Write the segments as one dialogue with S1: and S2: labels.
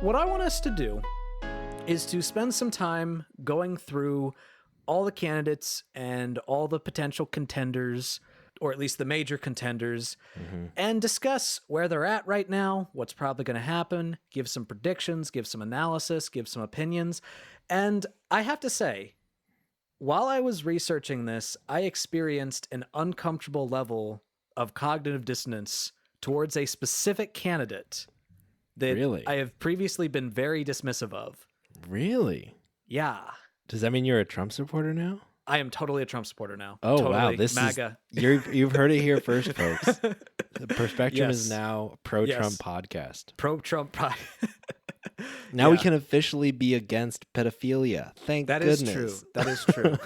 S1: what I want us to do is to spend some time going through all the candidates and all the potential contenders, or at least the major contenders, and discuss where they're at right now, what's probably going to happen, give some predictions, give some analysis, give some opinions. And I have to say, while I was researching this, I experienced an uncomfortable level of cognitive dissonance towards a specific candidate that
S2: Really?
S1: I have previously been very dismissive of.
S2: Really?
S1: Yeah.
S2: Does that mean you're a Trump supporter now?
S1: I am totally a Trump supporter now.
S2: Oh,
S1: totally
S2: wow. This
S1: MAGA.
S2: you've heard it here first, folks. The Perspectrum is
S1: Yes.
S2: now a pro-Trump
S1: Yes.
S2: podcast.
S1: Pro-Trump.
S2: Now we
S1: Yeah.
S2: can officially be against pedophilia. Thank
S1: That
S2: goodness.
S1: is true. That is true.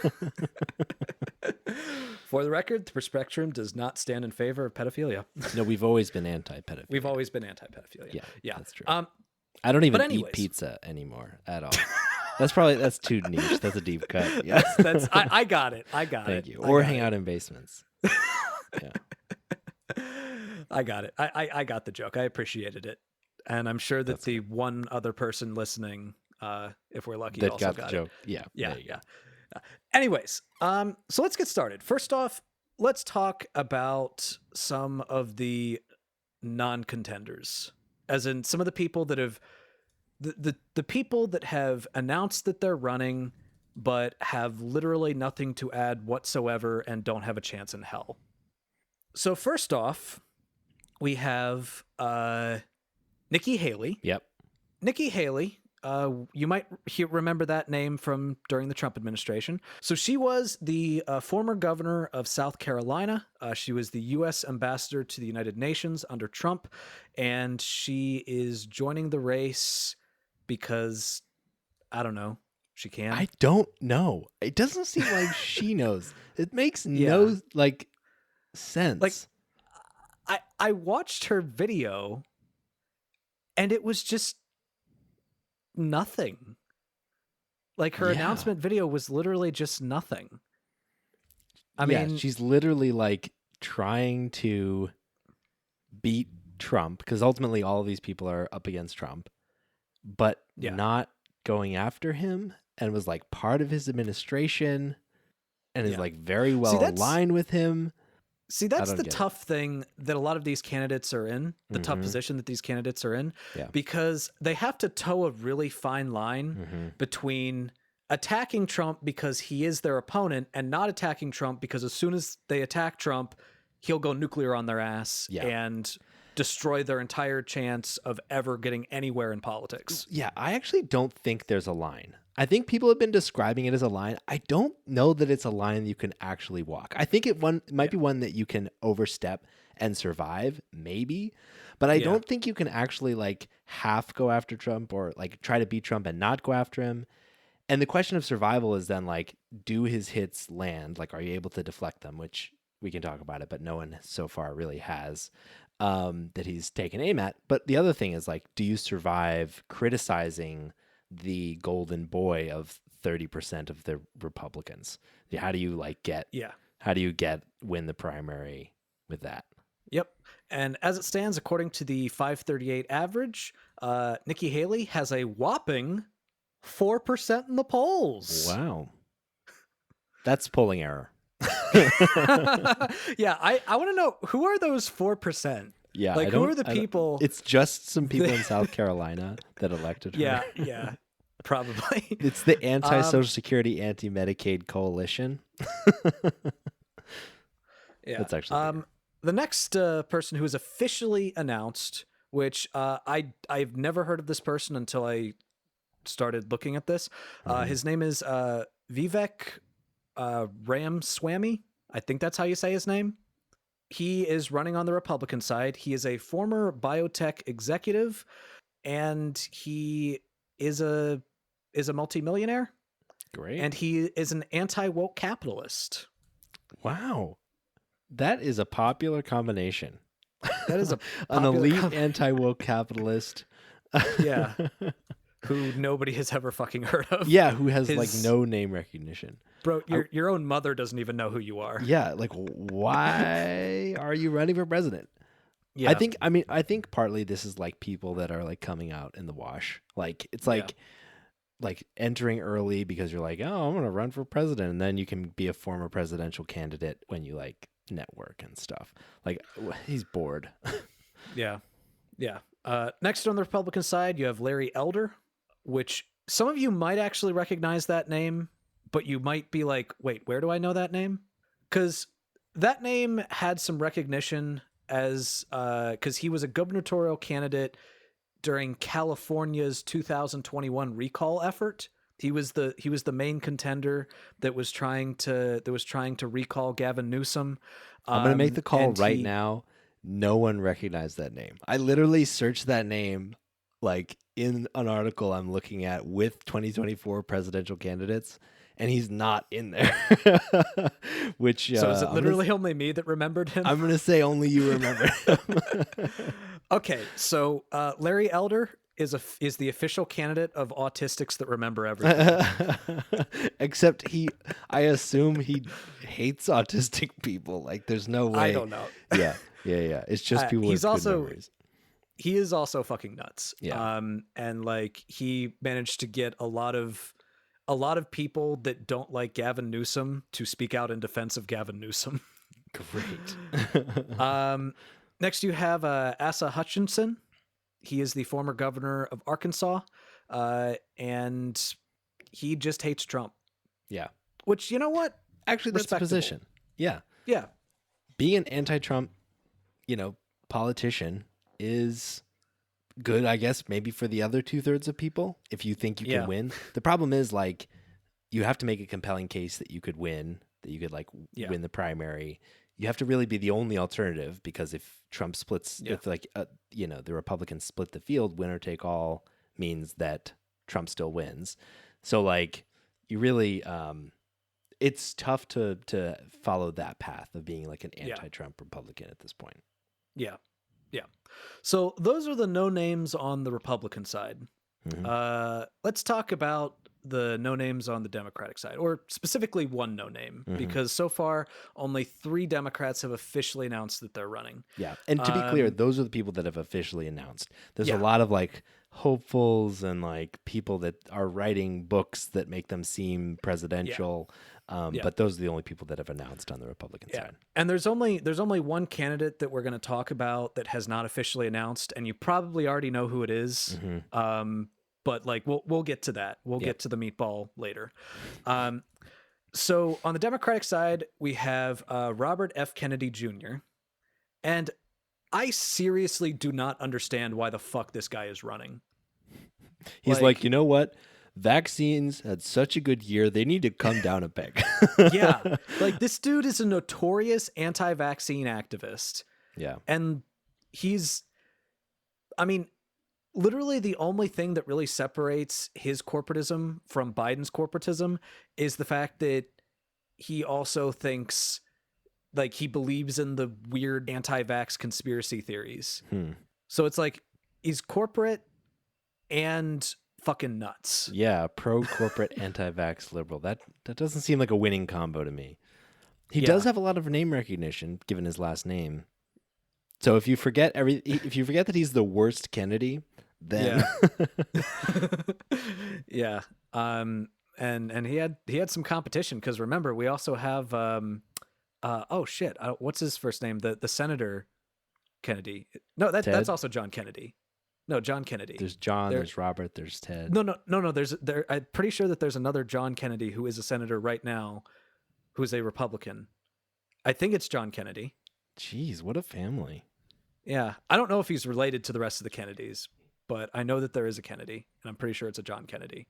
S1: For the record, the Perspectrum does not stand in favor of pedophilia.
S2: No, we've always been anti-pedophilia.
S1: We've always been anti-pedophilia.
S2: Yeah, that's true.
S1: I
S2: don't even
S1: anyways.
S2: eat pizza anymore at all. That's too niche. That's a deep cut. Yeah.
S1: I got it. I got it.
S2: Thank you. Or hang out in basements. Yeah.
S1: I got it. I got the joke. I appreciated it. And I'm sure that the one other person listening, if we're lucky,
S2: That
S1: also
S2: got the joke. Yeah.
S1: Yeah,
S2: there you go.
S1: Anyways, so let's get started. First off, let's talk about some of the non-contenders, as in some of the people that have the people that have announced that they're running, but have literally nothing to add whatsoever and don't have a chance in hell. So first off, we have Nikki Haley.
S2: Yep.
S1: Nikki Haley, you might remember that name from during the Trump administration. So she was the former governor of South Carolina. She was the U.S. ambassador to the United Nations under Trump, and she is joining the race because, I don't know, she can.
S2: I don't know. It doesn't seem like she knows. It makes no sense.
S1: Like, I watched her video, and it was just nothing. Like, her announcement video was literally just nothing. I mean,
S2: she's literally like trying to beat Trump, because ultimately all of these people are up against Trump, but not going after him, and was like part of his administration and is like very well aligned with him.
S1: See, that's the tough thing that a lot of these candidates are in, the tough position that these candidates are in, because they have to toe a really fine line between attacking Trump because he is their opponent and not attacking Trump because as soon as they attack Trump, he'll go nuclear on their ass and destroy their entire chance of ever getting anywhere in politics.
S2: Yeah, I actually don't think there's a line. I think people have been describing it as a line. I don't know that it's a line you can actually walk. I think it might be one that you can overstep and survive, maybe. But I don't think you can actually like half go after Trump or like try to beat Trump and not go after him. And the question of survival is then like, do his hits land? Like, are you able to deflect them? Which we can talk about it, but no one so far really has that he's taken aim at. But the other thing is like, do you survive criticizing the golden boy of 30% of the Republicans? How do you like win the primary with that?
S1: Yep. And as it stands, according to the 538 average, Nikki Haley has a whopping 4% in the polls.
S2: Wow. That's polling error.
S1: Yeah, I want to know, who are those 4%?
S2: Yeah,
S1: like, who are the people?
S2: It's just some people in South Carolina that elected her.
S1: Yeah, probably.
S2: It's the anti-Social Security, anti-Medicaid coalition. That's actually
S1: the next person who is officially announced, which I've never heard of this person until I started looking at this. His name is Vivek Ramaswamy. I think that's how you say his name. He is running on the Republican side. He is a former biotech executive, and he is a multimillionaire.
S2: Great.
S1: And he is an anti-woke capitalist.
S2: Wow. That is a popular combination.
S1: That is
S2: an elite anti-woke capitalist.
S1: Yeah. Who nobody has ever fucking heard of.
S2: Yeah, who has like no name recognition.
S1: Bro, your own mother doesn't even know who you are.
S2: Yeah, like, why are you running for president? I
S1: Yeah.
S2: think I think partly this is like people that are like coming out in the wash. Like it's
S1: Yeah.
S2: like entering early because you're like, oh, I'm gonna run for president, and then you can be a former presidential candidate when you like network and stuff. Like he's bored.
S1: Yeah. Yeah. Next on the Republican side, you have Larry Elder, which some of you might actually recognize that name, but you might be like, wait, where do I know that name? Because that name had some recognition as because he was a gubernatorial candidate during California's 2021 recall effort. He was the main contender that was trying to recall Gavin Newsom.
S2: I'm gonna make the call
S1: And
S2: right
S1: he
S2: now. No one recognized that name. I literally searched that name like in an article I'm looking at with 2024 presidential candidates, and he's not in there. Which
S1: So is it literally only me that remembered him?
S2: I'm gonna say only you remember him.
S1: Okay, so Larry Elder is the official candidate of Autistics That Remember Everything.
S2: Except I assume he hates autistic people. Like, there's no
S1: I
S2: way.
S1: don't know.
S2: Yeah. It's just people with
S1: He's
S2: good
S1: also
S2: memories.
S1: he is also fucking nuts.
S2: Yeah.
S1: And like he managed to get a lot of people that don't like Gavin Newsom to speak out in defense of Gavin Newsom.
S2: Great.
S1: Next you have Asa Hutchinson. He is the former governor of Arkansas, and he just hates Trump.
S2: Yeah.
S1: Which, you know what?
S2: Actually, that's a
S1: Respectable.
S2: position. Yeah.
S1: Yeah,
S2: Being an anti-Trump, politician is good, I guess, maybe for the other 2/3 of people if you think you can
S1: Yeah.
S2: win. The problem is, like, you have to make a compelling case that you could win, that you could like
S1: Yeah.
S2: win the primary. You have to really be the only alternative, because if Trump splits,
S1: Yeah.
S2: if like the Republicans split the field, winner take all means that Trump still wins. So like you really, it's tough to follow that path of being like an
S1: Yeah.
S2: anti-Trump Republican at this point.
S1: yeah, yeah. So those are the no names on the Republican side.
S2: Mhm.
S1: Let's talk about the no names on the Democratic side, or specifically one no name,
S2: Mhm.
S1: because so far only 3 Democrats have officially announced that they're running.
S2: Yeah. And to be clear,
S1: Um,
S2: those are the people that have officially announced. There's a
S1: Yeah.
S2: lot of like hopefuls and like people that are writing books that make them seem presidential.
S1: Yeah.
S2: But those are the only people that have announced on the Republican
S1: Yeah.
S2: side.
S1: And there's only one candidate that we're going to talk about that has not officially announced, and you probably already know who it is. But like we'll get to that. We'll get to the meatball later. So on the Democratic side, we have Robert F. Kennedy Jr. And I seriously do not understand why the fuck this guy is running.
S2: He's like, you know what? Vaccines had such a good year. They need to come down a peg.
S1: Yeah. Like this dude is a notorious anti-vaccine activist.
S2: Yeah.
S1: And I mean, literally the only thing that really separates his corporatism from Biden's corporatism is the fact that he also thinks, like, he believes in the weird anti-vax conspiracy theories. So it's like he's corporate and fucking nuts.
S2: Yeah, pro-corporate anti-vax liberal. That doesn't seem like a winning combo to me. He does have a lot of name recognition given his last name. So if you forget that he's the worst Kennedy, then
S1: Yeah. And he had some competition, because remember, we also have oh shit, what's his first name? The Senator Kennedy. No, that's also John Kennedy. No, John Kennedy.
S2: There's John, there's Robert, there's Ted.
S1: No. I'm pretty sure that there's another John Kennedy who is a senator right now, who's a Republican. I think it's John Kennedy.
S2: Jeez, what a family.
S1: Yeah, I don't know if he's related to the rest of the Kennedys, but I know that there is a Kennedy, and I'm pretty sure it's a John Kennedy.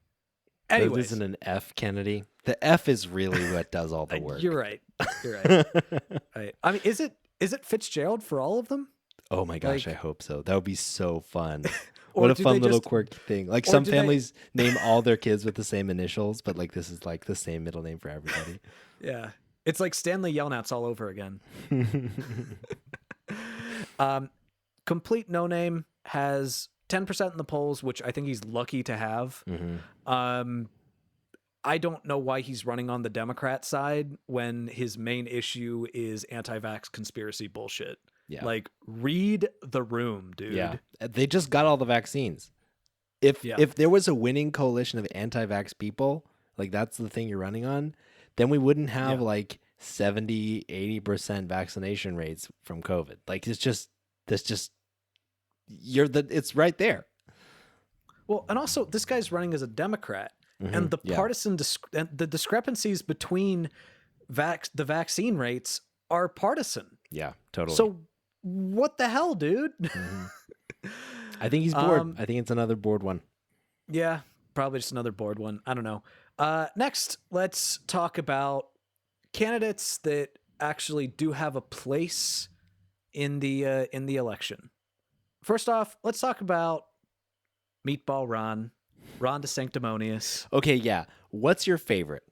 S2: There
S1: Anyways,
S2: isn't an F Kennedy. The F is really what does all the work.
S1: You're right. Right. I mean, is it Fitzgerald for all of them?
S2: Oh my gosh,
S1: Like-
S2: I hope so. That would be so fun.
S1: Or
S2: What a
S1: do
S2: fun
S1: they
S2: little
S1: just-
S2: quirky thing. Like
S1: or
S2: some
S1: do they-
S2: families name all their kids with the same initials, but like this is like the same middle name for everybody.
S1: Yeah. It's like Stanley Yelnats all over again. Complete No Name has 10% in the polls, which I think he's lucky to have. I don't know why he's running on the Democrat side when his main issue is anti-vax conspiracy bullshit.
S2: Yeah.
S1: Like, read the room, dude.
S2: Yeah. They just got all the vaccines.
S1: Yeah.
S2: If there was a winning coalition of anti-vax people, like that's the thing you're running on, then we wouldn't have
S1: Yeah.
S2: like 70, 80% vaccination rates from COVID. Like it's right there.
S1: Well, and also this guy's running as a Democrat, and the partisan and the discrepancies between the vaccine rates are partisan.
S2: Yeah, totally.
S1: So what the hell, dude?
S2: I think he's bored. I think it's another bored one.
S1: Yeah, probably just another bored one. I don't know. Next, let's talk about candidates that actually do have a place in the election. First off, let's talk about Meatball Ron DeSanctimonious.
S2: Okay, yeah. What's your favorite?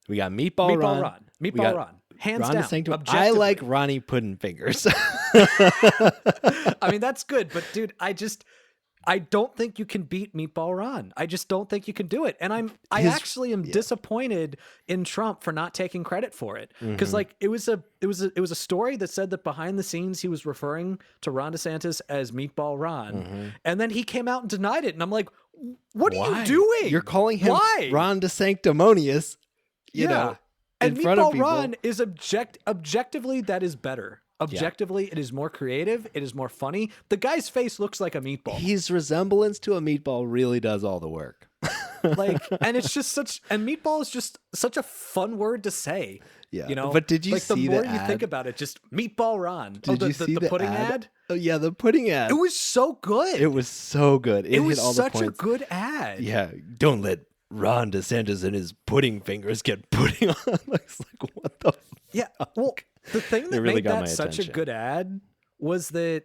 S2: We got Meatball Ron.
S1: Meatball Ron. Hands
S2: Ron
S1: down.
S2: DeSanctimonious. I like Ronnie Puddin'Fingers.
S1: I mean, that's good, but dude, I don't think you can beat Meatball Ron. I just don't think you can do it. And I actually am disappointed in Trump for not taking credit for it. Because like it was a story that said that behind the scenes he was referring to Ron DeSantis as Meatball Ron. And then he came out and denied it. And I'm like, what are you doing?
S2: You're calling him Ron DeSanctimonious, you know,
S1: and
S2: in front of
S1: Meatball
S2: people.
S1: Ron is objectively that is better. Objectively, it is more creative. It is more funny. The guy's face looks like a meatball.
S2: His resemblance to a meatball really does all the work.
S1: And it's just and meatball is just such a fun word to say.
S2: Yeah.
S1: You know,
S2: but did you see
S1: the more
S2: the
S1: you
S2: ad?
S1: think about it, just Meatball Ron.
S2: Did you see
S1: the pudding ad?
S2: Oh yeah, the pudding ad.
S1: It was so good.
S2: It was so good. It
S1: was
S2: hit all
S1: such
S2: the points.
S1: a good ad.
S2: Yeah. Don't let Ron DeSantis and his pudding fingers get pudding on. It's like, what the
S1: Yeah. Well, the thing that
S2: really
S1: made
S2: got
S1: that
S2: my
S1: such a
S2: attention.
S1: good ad was that,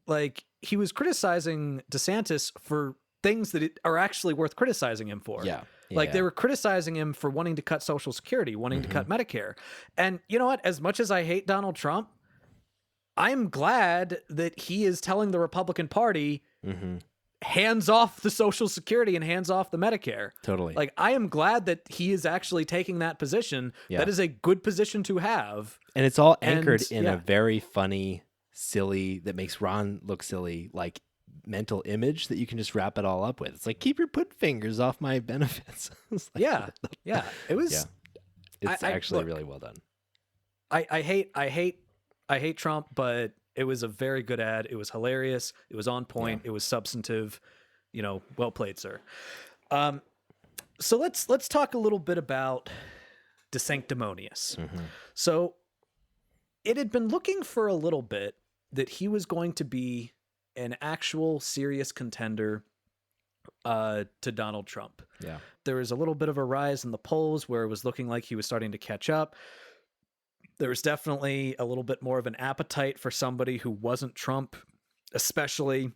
S1: like, he was criticizing DeSantis for things that are actually worth criticizing him for.
S2: Yeah.
S1: Like, they were criticizing him for wanting to cut Social Security, wanting to cut Medicare. And you know what? As much as I hate Donald Trump, I'm glad that he is telling the Republican Party, hands off the Social Security and hands off the Medicare.
S2: Totally.
S1: Like, I am glad that he is actually taking that position.
S2: Yeah.
S1: That is a good position to have.
S2: And it's all anchored
S1: And,
S2: in
S1: yeah.
S2: a very funny, silly, that makes Ron look silly, like mental image that you can just wrap it all up with. It's like, keep your put fingers off my benefits. It's like,
S1: Yeah. It was.
S2: Yeah. It's actually
S1: look,
S2: really well done.
S1: I hate Trump, but it was a very good ad. It was hilarious. It was on point. It was substantive. You know, well played, sir. So let's talk a little bit about DeSanctimonious. So it had been looking for a little bit that he was going to be an actual serious contender to Donald Trump.
S2: Yeah.
S1: There was a little bit of a rise in the polls where it was looking like he was starting to catch up. There was definitely a little bit more of an appetite for somebody who wasn't Trump, especially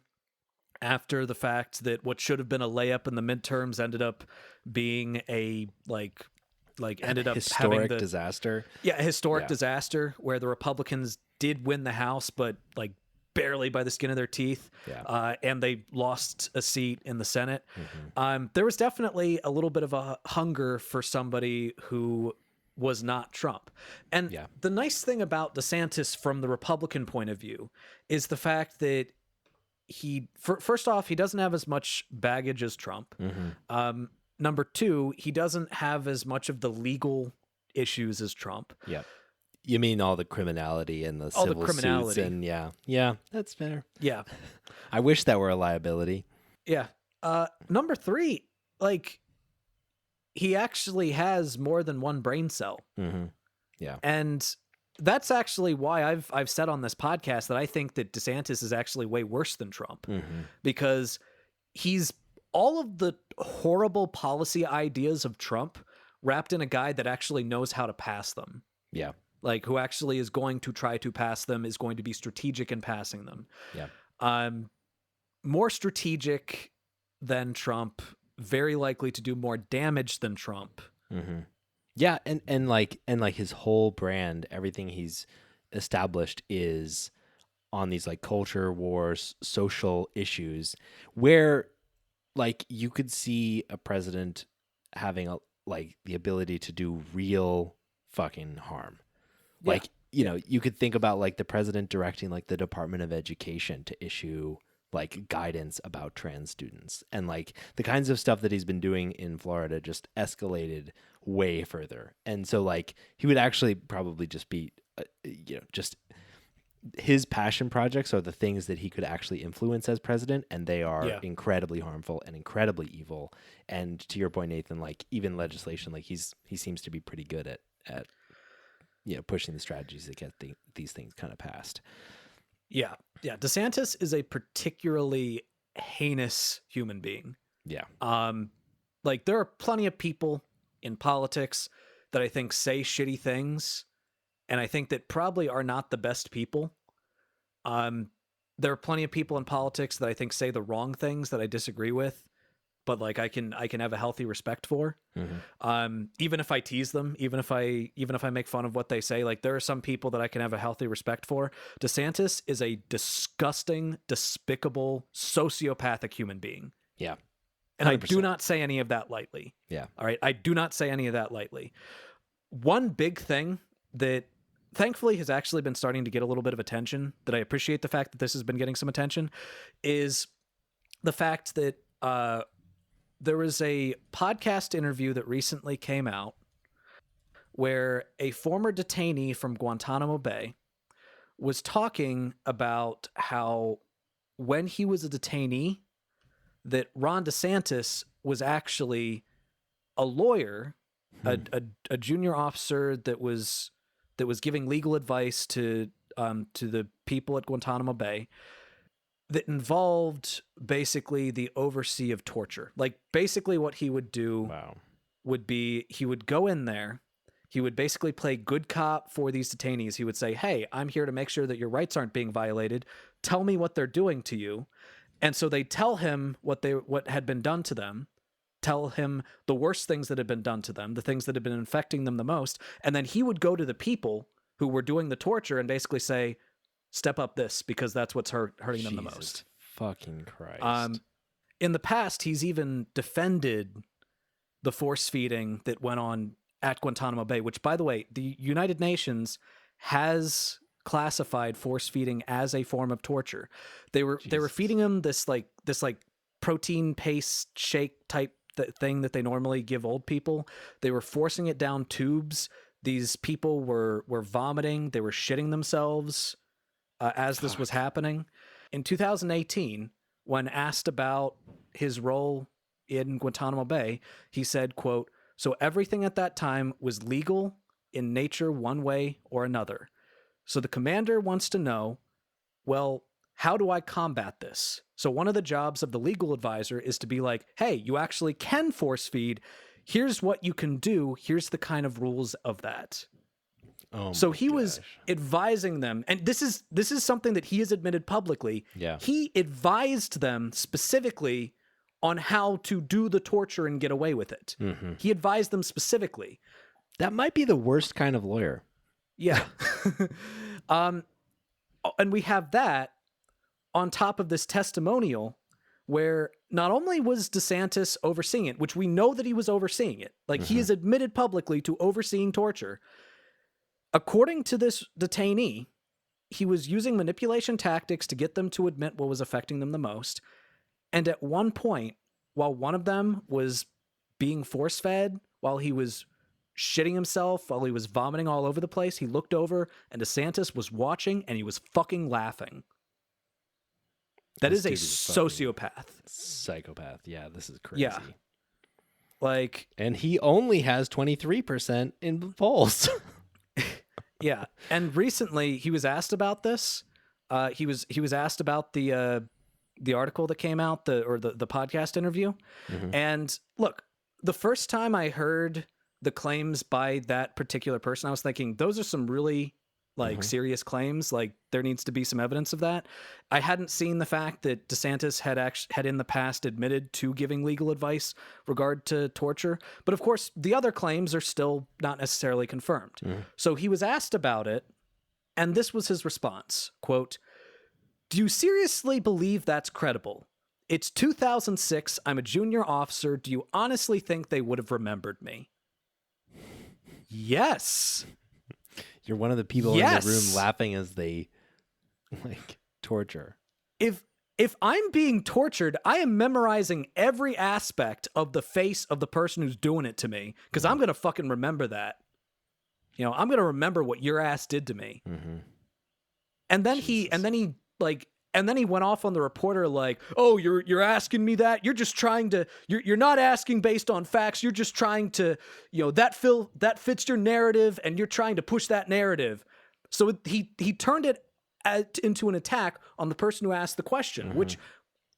S1: after the fact that what should have been a layup in the midterms ended up being a ended up
S2: historic
S1: having
S2: disaster.
S1: Yeah, a historic disaster where the Republicans did win the House, but like barely by the skin of their teeth.
S2: Yeah.
S1: And they lost a seat in the Senate. There was definitely a little bit of a hunger for somebody who was not Trump. And the nice thing about DeSantis from the Republican point of view is the fact that first off, he doesn't have as much baggage as Trump. Number two, he doesn't have as much of the legal issues as Trump.
S2: Yeah. You mean all the criminality and the civil suits and yeah, that's fair.
S1: Yeah.
S2: I wish that were a liability.
S1: Yeah. Number three, like, he actually has more than one brain cell.
S2: Yeah.
S1: And that's actually why I've said on this podcast that I think that DeSantis is actually way worse than Trump, because he's all of the horrible policy ideas of Trump wrapped in a guy that actually knows how to pass them.
S2: Yeah.
S1: Like, who actually is going to try to pass them, is going to be strategic in passing them.
S2: Yeah.
S1: More strategic than Trump, very likely to do more damage than Trump.
S2: Yeah, and like his whole brand, everything he's established is on these like culture wars, social issues, where like you could see a president having the ability to do real fucking harm. Like you could think about like the president directing like the Department of Education to issue like guidance about trans students, and like the kinds of stuff that he's been doing in Florida just escalated way further. And so like he would actually probably just be, just his passion projects are the things that he could actually influence as president, and they are incredibly harmful and incredibly evil. And to your point, Nathan, like even legislation, like he seems to be pretty good at pushing the strategies that get these things kind of passed.
S1: Yeah. DeSantis is a particularly heinous human being.
S2: Yeah.
S1: Like there are plenty of people in politics that I think say shitty things, and I think that probably are not the best people. There are plenty of people in politics that I think say the wrong things that I disagree with, but like I can have a healthy respect for. Even if I tease them, even if I make fun of what they say, like there are some people that I can have a healthy respect for. DeSantis is a disgusting, despicable, sociopathic human being.
S2: Yeah. 100%.
S1: And I do not say any of that lightly.
S2: Yeah.
S1: All right. I do not say any of that lightly. One big thing that thankfully has actually been starting to get a little bit of attention, that I appreciate the fact that this has been getting some attention, is the fact that there was a podcast interview that recently came out where a former detainee from Guantanamo Bay was talking about how when he was a detainee, that Ron DeSantis was actually a lawyer, a junior officer that was giving legal advice to the people at Guantanamo Bay, that involved basically the oversee of torture. Like basically what he would do would be he would go in there, he would basically play good cop for these detainees. He would say, hey, I'm here to make sure that your rights aren't being violated. Tell me what they're doing to you. And so they tell him what had been done to them, tell him the worst things that had been done to them, the things that had been infecting them the most. And then he would go to the people who were doing the torture and basically say, step up this because that's what's hurting them the most.
S2: Fucking Christ.
S1: In the past, he's even defended the force feeding that went on at Guantanamo Bay, which, by the way, the United Nations has classified force feeding as a form of torture. They were feeding him this protein paste shake type thing that they normally give old people. They were forcing it down tubes. These people were vomiting. They were shitting themselves as this was happening. In 2018, when asked about his role in Guantanamo Bay, he said, quote, "So everything at that time was legal in nature one way or another. So the commander wants to know, well, how do I combat this? So one of the jobs of the legal advisor is to be like, hey, you actually can force feed. Here's what you can do. Here's the kind of rules of that." So he was advising them, and this is something that he has admitted publicly.
S2: Yeah.
S1: He advised them specifically on how to do the torture and get away with it.
S2: Mm-hmm.
S1: He advised them specifically.
S2: That might be the worst kind of lawyer.
S1: Yeah. And we have that on top of this testimonial where not only was DeSantis overseeing it, which we know that he was overseeing it, like he has admitted publicly to overseeing torture. According to this detainee, he was using manipulation tactics to get them to admit what was affecting them the most. And at one point, while one of them was being force-fed, while he was shitting himself, while he was vomiting all over the place, he looked over and DeSantis was watching and he was fucking laughing. That is a sociopath.
S2: Psychopath. Yeah, this is crazy.
S1: Yeah. Like,
S2: and he only has 23% in the polls.
S1: Yeah, and recently he was asked about this. He was asked about the article that came out, the podcast interview. And look, the first time I heard the claims by that particular person, I was thinking those are some really serious claims. Like there needs to be some evidence of that. I hadn't seen the fact that DeSantis had in the past admitted to giving legal advice regard to torture. But of course, the other claims are still not necessarily confirmed. So he was asked about it, and this was his response, quote, "Do you seriously believe that's credible? It's 2006. I'm a junior officer. Do you honestly think they would have remembered me?" Yes.
S2: You're one of the people in the room laughing as they like torture.
S1: If I'm being tortured, I am memorizing every aspect of the face of the person who's doing it to me, because I'm gonna fucking remember that. You know, I'm gonna remember what your ass did to me.
S2: Mm-hmm.
S1: And then he went off on the reporter like, "Oh, you're asking me that? You're just trying to you're not asking based on facts. You're just trying to, that fits your narrative, and you're trying to push that narrative." So he turned it into an attack on the person who asked the question.
S2: Mm-hmm.
S1: Which,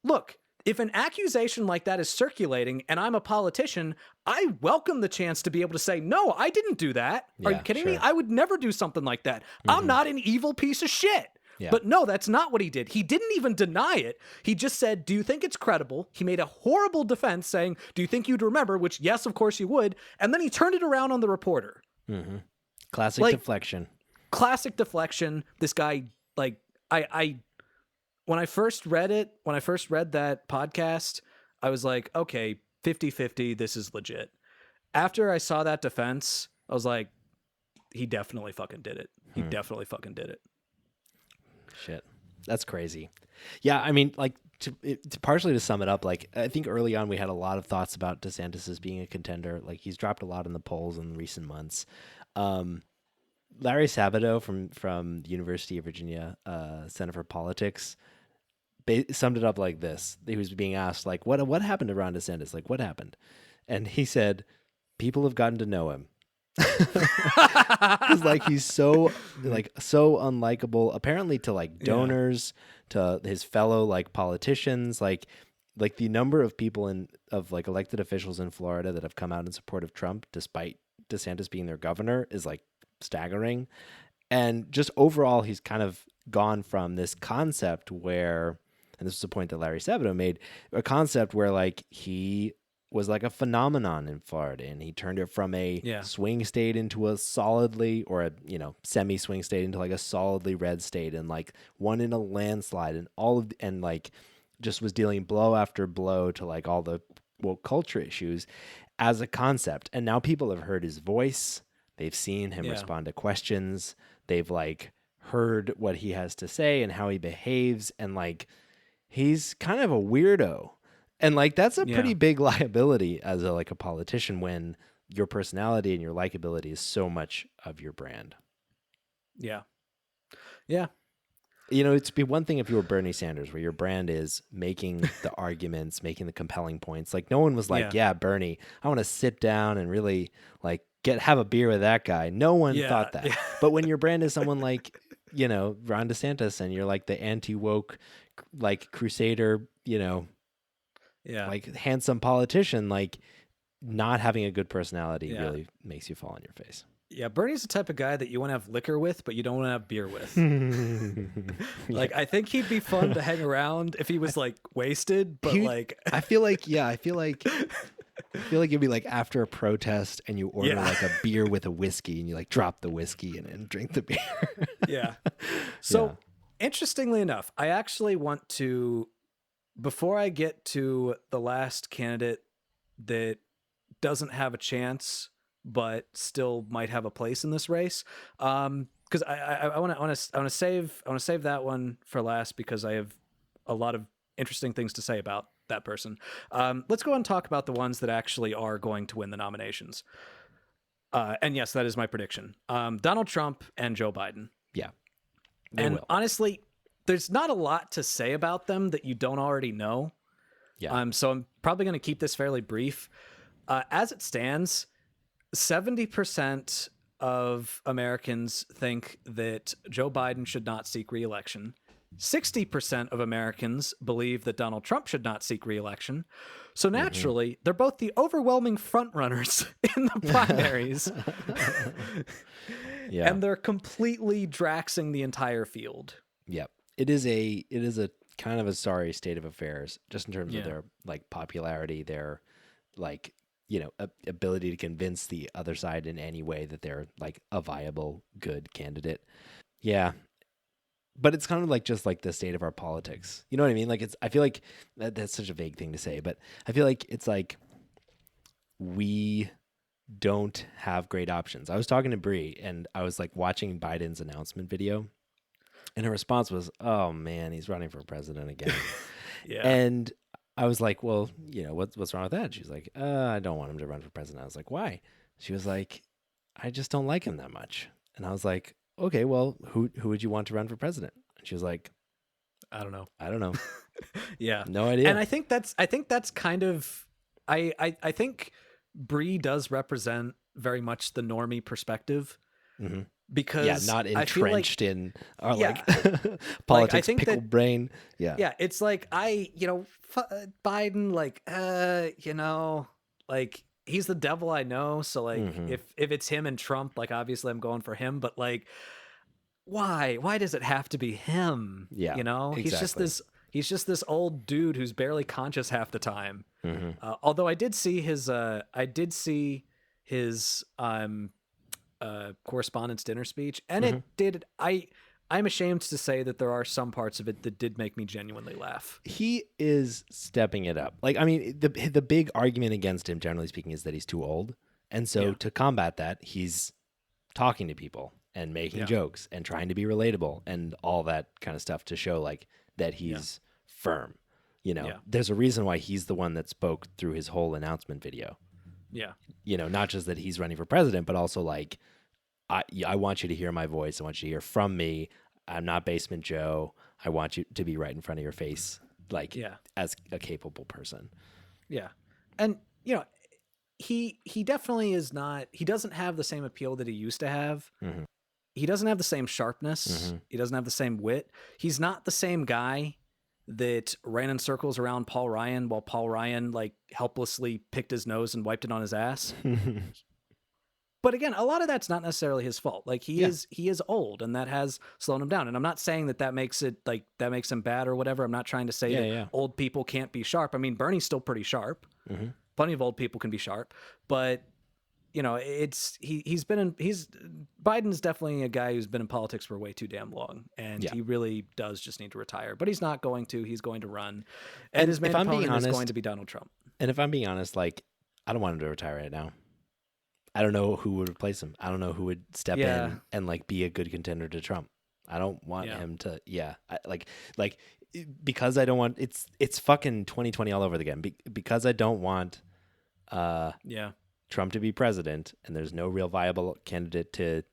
S1: look, if an accusation like that is circulating and I'm a politician, I welcome the chance to be able to say, "No, I didn't do that. Are you kidding me? I would never do something like that. I'm not an evil piece of shit."
S2: Yeah.
S1: But no, that's not what he did. He didn't even deny it. He just said, "Do you think it's credible?" He made a horrible defense saying, "Do you think you'd remember?" Which, yes, of course you would. And then he turned it around on the reporter.
S2: Mm-hmm. Classic deflection.
S1: Classic deflection. This guy, like, when I first read that podcast, I was like, okay, 50-50, this is legit. After I saw that defense, I was like, he definitely fucking did it. He definitely fucking did it.
S2: Shit. That's crazy. Yeah, I mean, like, to partially to sum it up, like, I think early on we had a lot of thoughts about DeSantis as being a contender. Like, he's dropped a lot in the polls in recent months. Larry Sabato from the University of Virginia Center for Politics summed it up like this. He was being asked, like, what happened to Ron DeSantis? Like, what happened? And he said, people have gotten to know him. Because like he's so unlikable apparently to like donors, to his fellow like politicians, like the number of people of like elected officials in Florida that have come out in support of Trump despite DeSantis being their governor is like staggering. And just overall, he's kind of gone from this concept where, and this is a point that Larry Sabato made, a concept where like he was like a phenomenon in Florida, and he turned it from a swing state into a solidly, or a semi-swing state into like a solidly red state, and like won in a landslide, and like just was dealing blow after blow to like all the woke culture issues as a concept. And now people have heard his voice, they've seen him respond to questions, they've like heard what he has to say and how he behaves, and like he's kind of a weirdo. And like that's a pretty big liability as a politician when your personality and your likability is so much of your brand. Yeah. Yeah. It'd be one thing if you were Bernie Sanders, where your brand is making the arguments, making the compelling points. Like no one was like, yeah, Bernie, I want to sit down and really like have a beer with that guy. No one thought that. Yeah. But when your brand is someone like, Ron DeSantis, and you're like the anti-woke, like crusader, like handsome politician, like not having a good personality really makes you fall on your face. Yeah, Bernie's the type of guy that you want to have liquor with, but you don't want to have beer with. Like, I think he'd be fun to hang around if he was like wasted, but I feel like it'd be like after a protest and you order like a beer with a whiskey, and you like drop the whiskey and drink the beer. So interestingly enough, I actually want to, before I get to the last candidate that doesn't have a chance but still might have a place in this race, because I want to save that one for last, because I have a lot of interesting things to say about that person. Let's go and talk about the ones that actually are going to win the nominations. And yes, that is my prediction. Donald Trump and Joe Biden. Yeah, and honestly, there's not a lot to say about them that you don't already know. Yeah. So I'm probably going to keep this fairly brief. As it stands, 70% of Americans think that Joe Biden should not seek re-election. 60% of Americans believe that Donald Trump should not seek re-election. So naturally, they're both the overwhelming frontrunners in the primaries. And they're completely draxing the entire field. Yep. It is a kind of a sorry state of affairs, just in terms of their like popularity, their like, ability to convince the other side in any way that they're like a viable, good candidate. Yeah. But it's kind of like just like the state of our politics. You know what I mean? Like I feel like that's such a vague thing to say, but I feel like it's like we don't have great options. I was talking to Bree and I was like watching Biden's announcement video, and her response was, "Oh man, he's running for president again."
S1: Yeah.
S2: And I was like, "Well, what's wrong with that?" She was like, "I don't want him to run for president." I was like, "Why?" She was like, "I just don't like him that much." And I was like, "Okay, well, who would you want to run for president?" And she was like,
S1: I don't know.
S2: "I don't know,
S1: Yeah.
S2: no
S1: And
S2: idea."
S1: I think that's kind of I think Bree does represent very much the normie perspective
S2: Hmm. Yeah,
S1: because
S2: not
S1: I feel like
S2: entrenched in our
S1: yeah, like I
S2: politics
S1: think
S2: pickle
S1: that
S2: brain. Yeah.
S1: yeah, it's like Biden like like he's the devil I know, so like
S2: Hmm.
S1: if it's him and Trump, like obviously I'm going for him, but like why does it have to be him?
S2: Yeah, exactly.
S1: He's just this old dude who's barely conscious half the time.
S2: Hmm.
S1: Although I did see his correspondence dinner speech, and
S2: Hmm.
S1: it did. I'm ashamed to say that there are some parts of it that did make me genuinely laugh.
S2: He is stepping it up. Like, I mean, the big argument against him, generally speaking, is that he's too old. And so
S1: Yeah,
S2: to combat that, he's talking to people and making
S1: yeah,
S2: jokes and trying to be relatable and all that kind of stuff to show like that
S1: yeah,
S2: he's firm.
S1: yeah,
S2: There's a reason why he's the one that spoke through his whole announcement video.
S1: yeah,
S2: Not just that he's running for president, but also like I want you to hear my voice. I want you to hear from me. I'm not Basement Joe. I want you to be right in front of your face, like
S1: yeah,
S2: as a capable person.
S1: yeah. And he definitely is not. He doesn't have the same appeal that he used to have.
S2: Hmm.
S1: He doesn't have the same sharpness.
S2: Hmm.
S1: He doesn't have the same wit. He's not the same guy that ran in circles around Paul Ryan while Paul Ryan like helplessly picked his nose and wiped it on his ass. But again, a lot of that's not necessarily his fault. Like
S2: Yeah.
S1: he is old, and that has slowed him down. And I'm not saying that makes it like that makes him bad or whatever. I'm not trying to say
S2: Yeah.
S1: that
S2: Yeah.
S1: old people can't be sharp. I mean, Bernie's still pretty sharp.
S2: Hmm.
S1: Plenty of old people can be sharp, but he's Biden's definitely a guy who's been in politics for way too damn long, and
S2: Yeah.
S1: he really does just need to retire. But he's not going to. He's going to run, and
S2: And
S1: his main
S2: if I'm being
S1: opponent is going
S2: honest,
S1: to be Donald Trump.
S2: like I don't want him to retire right now. I don't know who would replace him. I don't know who would step
S1: Yeah,
S2: in and like be a good contender to Trump. I don't want
S1: yeah,
S2: him to. Yeah, like because I don't want it's fucking 2020 all over again. Because I don't want
S1: yeah,
S2: Trump to be president, and there's no real viable candidate to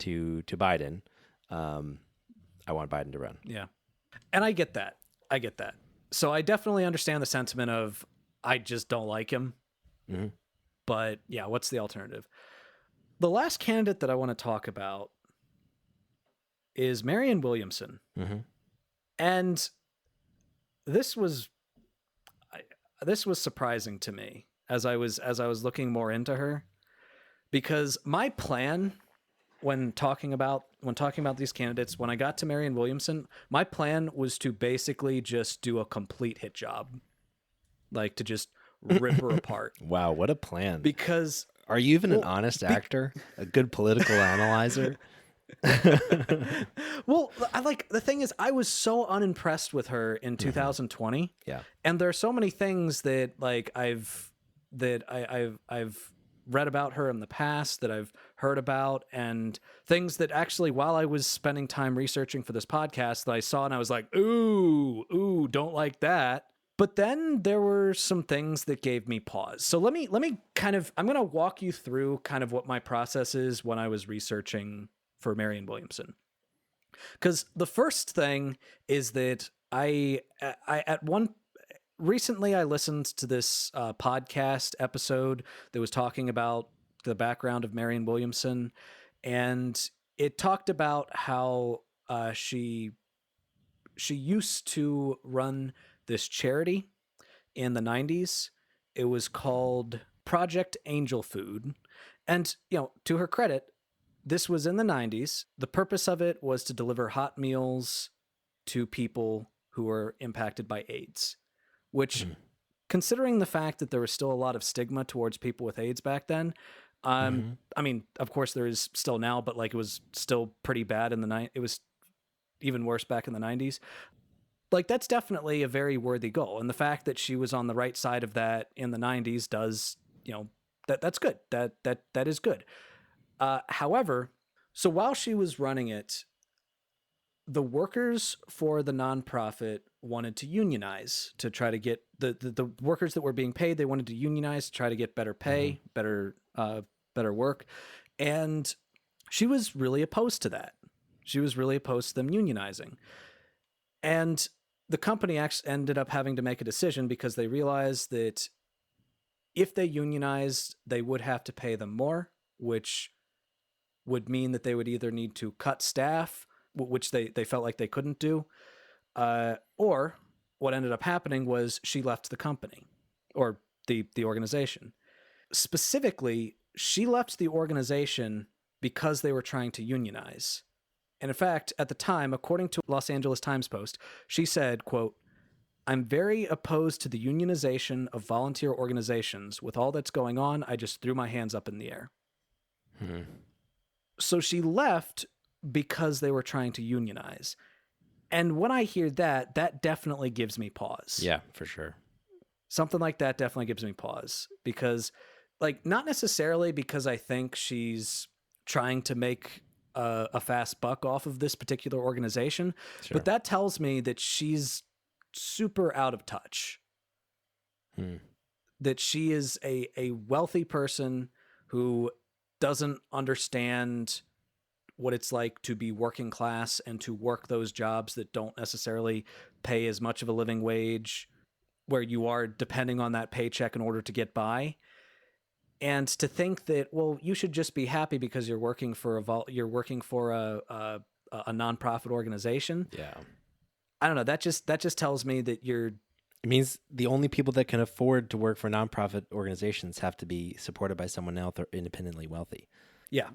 S2: Biden. I want Biden to run.
S1: yeah. And I get that. I get that. So I definitely understand the sentiment of I just don't like him.
S2: Hmm.
S1: But yeah, what's the alternative? The last candidate that I want to talk about is Marianne Williamson.
S2: Hmm.
S1: And this was this was surprising to me as I was looking more into her, because my plan when talking about these candidates, when I got to Marianne Williamson, my plan was to basically just do a complete hit job, like to just rip her apart.
S2: Wow, what a plan!
S1: Because
S2: Are you even an
S1: well,
S2: honest actor? A good political analyzer?
S1: well, I like the thing is I was so unimpressed with her in
S2: Hmm.
S1: 2020,
S2: Yeah.
S1: and there are so many things that like I've read about her in the past, that I've heard about, and things that actually while I was spending time researching for this podcast that I saw and I was like, ooh, don't like that. But then there were some things that gave me pause. So let me kind of I'm going to walk you through kind of what my process is when I was researching for Marianne Williamson. Cuz the first thing is that I at one recently I listened to this podcast episode that was talking about the background of Marianne Williamson, and it talked about how she used to run this charity in the 90s. It was called Project Angel Food. And, to her credit, this was in the 90s. The purpose of it was to deliver hot meals to people who were impacted by AIDS, which, considering the fact that there was still a lot of stigma towards people with AIDS back then,
S2: Hmm.
S1: I mean, of course there is still now, but like it was still pretty bad in the night. It was even worse back in the 90s. Like that's definitely a very worthy goal, and the fact that she was on the right side of that in the 90s does That's good. That is good. However, so while she was running it, the workers for the nonprofit wanted to unionize to try to get the workers that were being paid. They wanted to unionize to try to get better pay, better work, and she was really opposed to that. She was really opposed to them unionizing, and the company actually ended up having to make a decision because they realized that if they unionized, they would have to pay them more, which would mean that they would either need to cut staff, which they felt like they couldn't do, or what ended up happening was she left the company or the organization. Specifically, she left the organization because they were trying to unionize. And in fact, at the time, according to Los Angeles Times Post, she said, quote, "I'm very opposed to the unionization of volunteer organizations. With all that's going on, I just threw my hands up in the air." So she left because they were trying to unionize. And when I hear that, that definitely gives me pause.
S2: Yeah, for sure.
S1: Something like that definitely gives me pause because, like, not necessarily because I think she's trying to make a fast buck off of this particular organization,
S2: Sure.
S1: but that tells me that she's super out of touch. That she is a wealthy person who doesn't understand what it's like to be working class and to work those jobs that don't necessarily pay as much of a living wage, where you are depending on that paycheck in order to get by. And to think that, well, you should just be happy because you're working for a nonprofit organization.
S2: Yeah.
S1: I don't know. That just tells me that you're.
S2: It means the only people that can afford to work for nonprofit organizations have to be supported by someone else or independently wealthy.
S1: Yeah.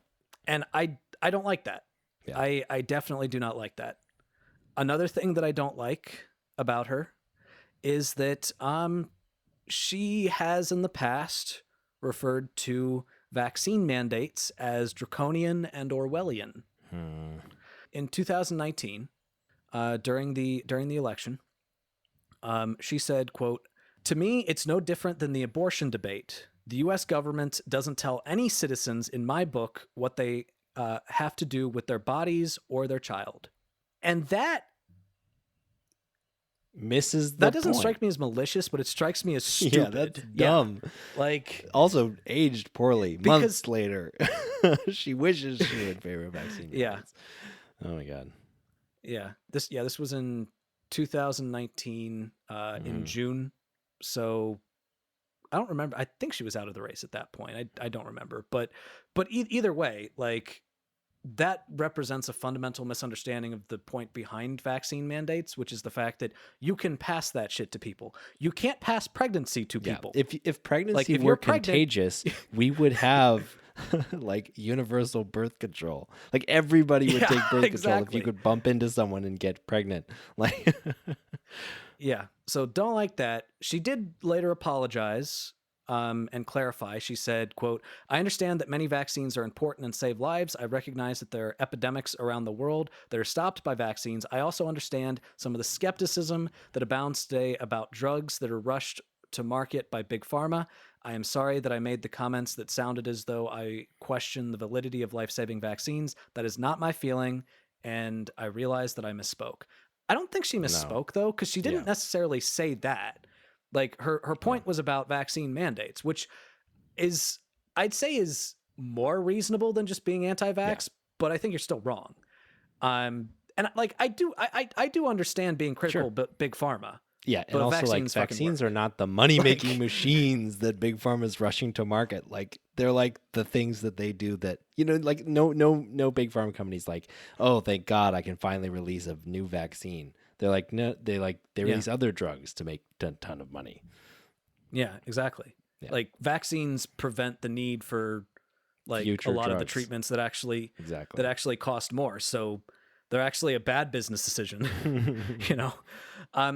S1: And I don't like that.
S2: Yeah.
S1: I definitely do not like that. Another thing that I don't like about her is that she has in the past referred to vaccine mandates as draconian and Orwellian. In 2019, during the election, she said, quote, "To me, it's no different than the abortion debate. The U.S. government doesn't tell any citizens in my book what they have to do with their bodies or their child." And that
S2: misses the
S1: that doesn't
S2: point.
S1: strike me as malicious, but it strikes me as stupid.
S2: Yeah, that's dumb.
S1: Like,
S2: also aged poorly.
S1: Because-
S2: Months later, she wishes she would favor vaccine.
S1: Yeah.
S2: mandates. Oh my god.
S1: yeah, this was in 2019 in June. So I don't remember. I think she was out of the race at that point. I don't remember. But either way, like, that represents a fundamental misunderstanding of the point behind vaccine mandates, which is the fact that you can pass that shit to people. You can't pass pregnancy to people.
S2: If pregnancy
S1: Like, if
S2: were
S1: you're pregnant-
S2: contagious, we would have like universal birth control. Like everybody would
S1: Yeah,
S2: take birth control if
S1: exactly.
S2: you could bump into someone and get pregnant. Like
S1: Yeah. So don't like that. She did later apologize and clarify. She said, quote, "I understand that many vaccines are important and save lives. I recognize that there are epidemics around the world that are stopped by vaccines. I also understand some of the skepticism that abounds today about drugs that are rushed to market by Big Pharma. I am sorry that I made the comments that sounded as though I question the validity of life-saving vaccines. That is not my feeling, and I realize that I misspoke." I don't think she misspoke, though, because she didn't necessarily say that. Like, her point was about vaccine mandates, which is, I'd say, is more reasonable than just being anti-vax, but I think you're still wrong. And like, I do understand being critical of Big Pharma.
S2: yeah, and
S1: But
S2: also like
S1: vaccines fucking
S2: vaccines
S1: work.
S2: are not the money-making machines that Big Pharma is rushing to market. Like they're like the things that they do that, you know, like no Big Pharma company's like, "Oh, thank God I can finally release a new vaccine." They're like, no, they release other drugs to make a ton of money.
S1: Yeah, exactly.
S2: Yeah.
S1: Like, vaccines prevent the need for like
S2: Future
S1: a lot of the
S2: drugs.
S1: treatments that actually
S2: Exactly.
S1: cost more. So they're actually a bad business decision, you know?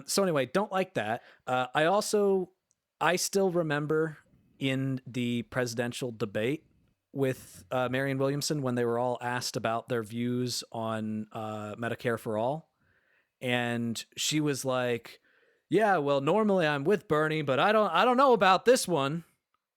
S1: So anyway, don't like that. I still remember in the presidential debate with Marianne Williamson when they were all asked about their views on Medicare for all. And she was like, "Yeah, well, normally I'm with Bernie, but I don't know about this one."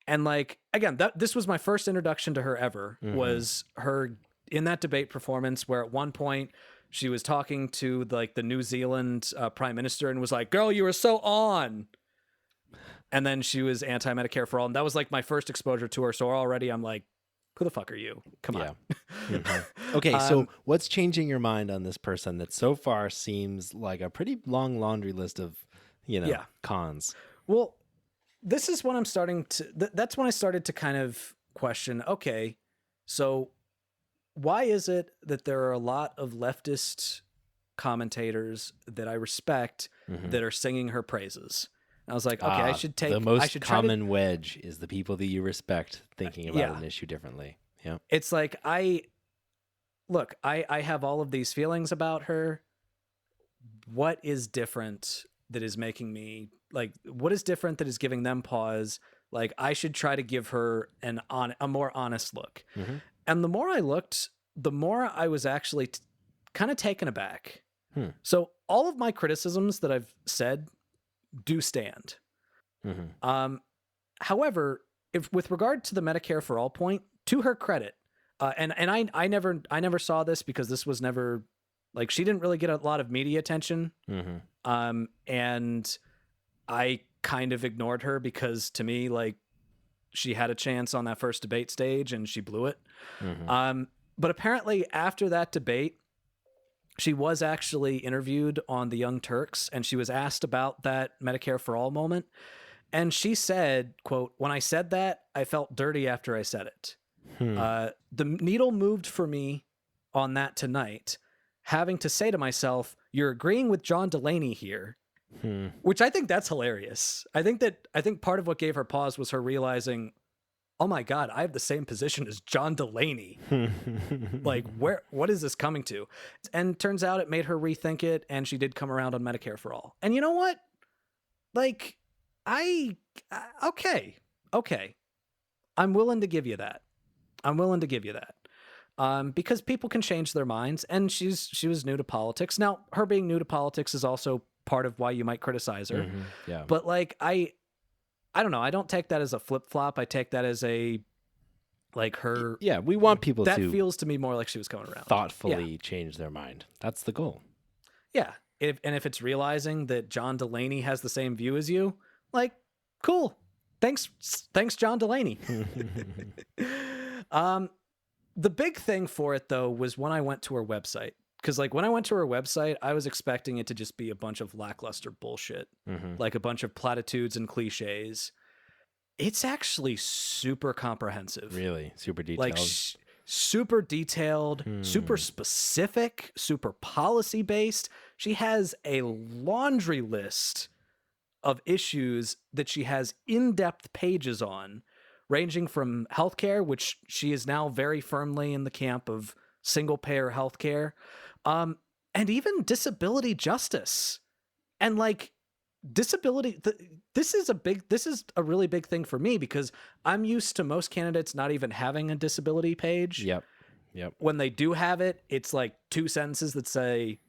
S1: And like, again, this was my first introduction to her ever, was her in that debate performance where at one point she was talking to like the New Zealand prime minister and was like, girl, you were so on. And then she was anti-Medicare for all. And that was like my first exposure to her. So already I'm like, who the fuck are you? Come on.
S2: Okay, so what's changing your mind on this person that so far seems like a pretty long laundry list of, cons?
S1: Well, this is when I'm starting to, that's when I started to kind of question, okay, so why is it that there are a lot of leftist commentators that I respect that are singing her praises? And I was like, okay, I should take
S2: the most
S1: I should
S2: common wedge is the people that you respect thinking about an issue differently. Yeah.
S1: It's like, I have all of these feelings about her. What is different that is making me like, what is different that is giving them pause? Like, I should try to give her a more honest look. And the more I looked, the more I was actually kind of taken aback. So all of my criticisms that I've said do stand. However, if with regard to the Medicare for all point, to her credit, and I never saw this because this was never, like, she didn't really get a lot of media attention. And I kind of ignored her because to me, like, she had a chance on that first debate stage and she blew it. But apparently after that debate, she was actually interviewed on the Young Turks and she was asked about that Medicare for all moment. And she said, quote, "When I said that, I felt dirty after I said it. The needle moved for me on that tonight, having to say to myself, you're agreeing with John Delaney here." Which I think that's hilarious. I think part of what gave her pause was her realizing, oh my God, I have the same position as John Delaney. Like, what is this coming to? And turns out it made her rethink it, and she did come around on Medicare for all. And you know what? Like, okay. I'm willing to give you that. Because people can change their minds, and she was new to politics. Now, her being new to politics is also part of why you might criticize her.
S2: Yeah.
S1: But like, I don't know. I don't take that as a flip flop. I take that as a, like, her.
S2: Yeah, we want people
S1: that
S2: to
S1: feels to me more like she was coming around.
S2: Thoughtfully change their mind. That's the goal.
S1: Yeah. If it's realizing that John Delaney has the same view as you, like, cool. Thanks, John Delaney. The big thing for it, though, was when I went to her website. Because, like, when I went to her website, I was expecting it to just be a bunch of lackluster bullshit. Like a bunch of platitudes and cliches. It's actually super comprehensive.
S2: Really? Super detailed?
S1: Like, super detailed, super specific, super policy-based. She has a laundry list of issues that she has in-depth pages on, ranging from healthcare, which she is now very firmly in the camp of single-payer healthcare, and even disability justice. And like, disability, this is a really big thing for me because I'm used to most candidates not even having a disability page.
S2: Yep.
S1: When they do have it, it's like 2 sentences that say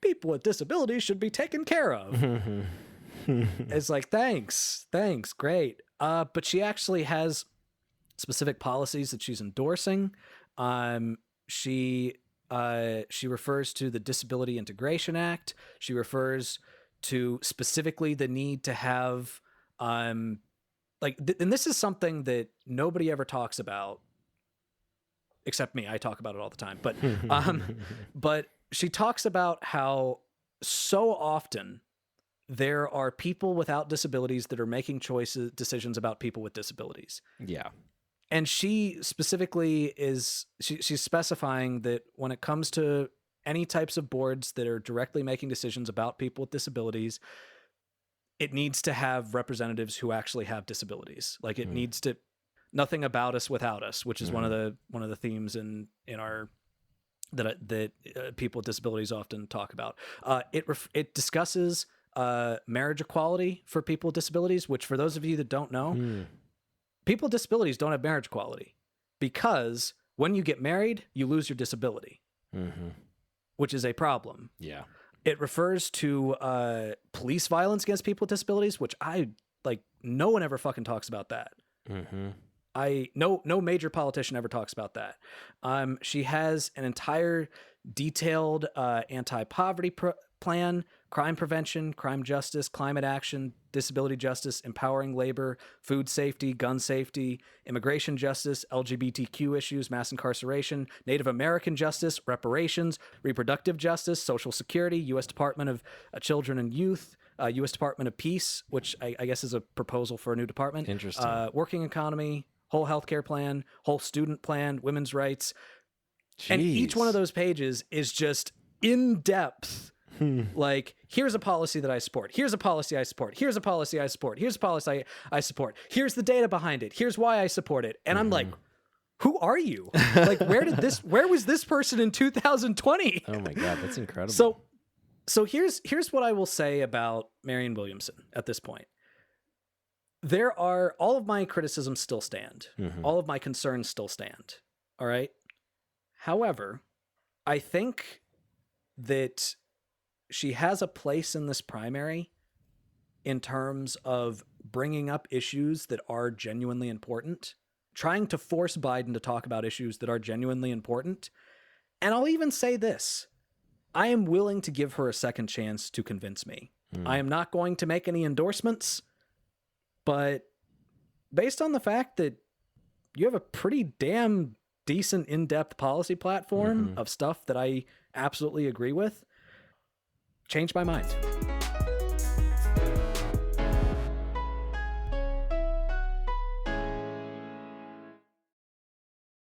S1: people with disabilities should be taken care of. It's like, thanks, great. But she actually has specific policies that she's endorsing. She refers to the Disability Integration Act. She refers to specifically the need to have, and this is something that nobody ever talks about, except me. I talk about it all the time. But, but she talks about how so often there are people without disabilities that are making decisions about people with disabilities.
S2: Yeah.
S1: And she specifically she's specifying that when it comes to any types of boards that are directly making decisions about people with disabilities, it needs to have representatives who actually have disabilities. Like, it needs to, nothing about us without us, which is one of the themes in our that people with disabilities often talk about. It discusses marriage equality for people with disabilities, which, for those of you that don't know, people with disabilities don't have marriage equality because when you get married, you lose your disability, which is a problem.
S2: Yeah.
S1: It refers to police violence against people with disabilities, which no one ever fucking talks about that.
S2: Mm-hmm.
S1: No major politician ever talks about that. She has an entire detailed anti-poverty plan, crime prevention, crime justice, climate action, disability justice, empowering labor, food safety, gun safety, immigration justice, LGBTQ issues, mass incarceration, Native American justice, reparations, reproductive justice, Social Security, U.S. Department of Children and Youth, U.S. Department of Peace, which I guess is a proposal for a new department.
S2: Interesting.
S1: Working economy, whole healthcare plan, whole student plan, women's rights.
S2: Jeez.
S1: And each one of those pages is just in depth. Like, here's a policy that I support. Here's a policy I support. Here's a policy I support. Here's a policy I support. Here's the data behind it. Here's why I support it. And I'm like, who are you? Like, where was this person in 2020?
S2: Oh my God, that's incredible.
S1: So here's what I will say about Marianne Williamson at this point. All of my criticisms still stand. All of my concerns still stand. All right. However, I think that she has a place in this primary in terms of bringing up issues that are genuinely important, trying to force Biden to talk about issues that are genuinely important. And I'll even say this. I am willing to give her a second chance to convince me. I am not going to make any endorsements, but based on the fact that you have a pretty damn decent in-depth policy platform of stuff that I absolutely agree with, changed my mind.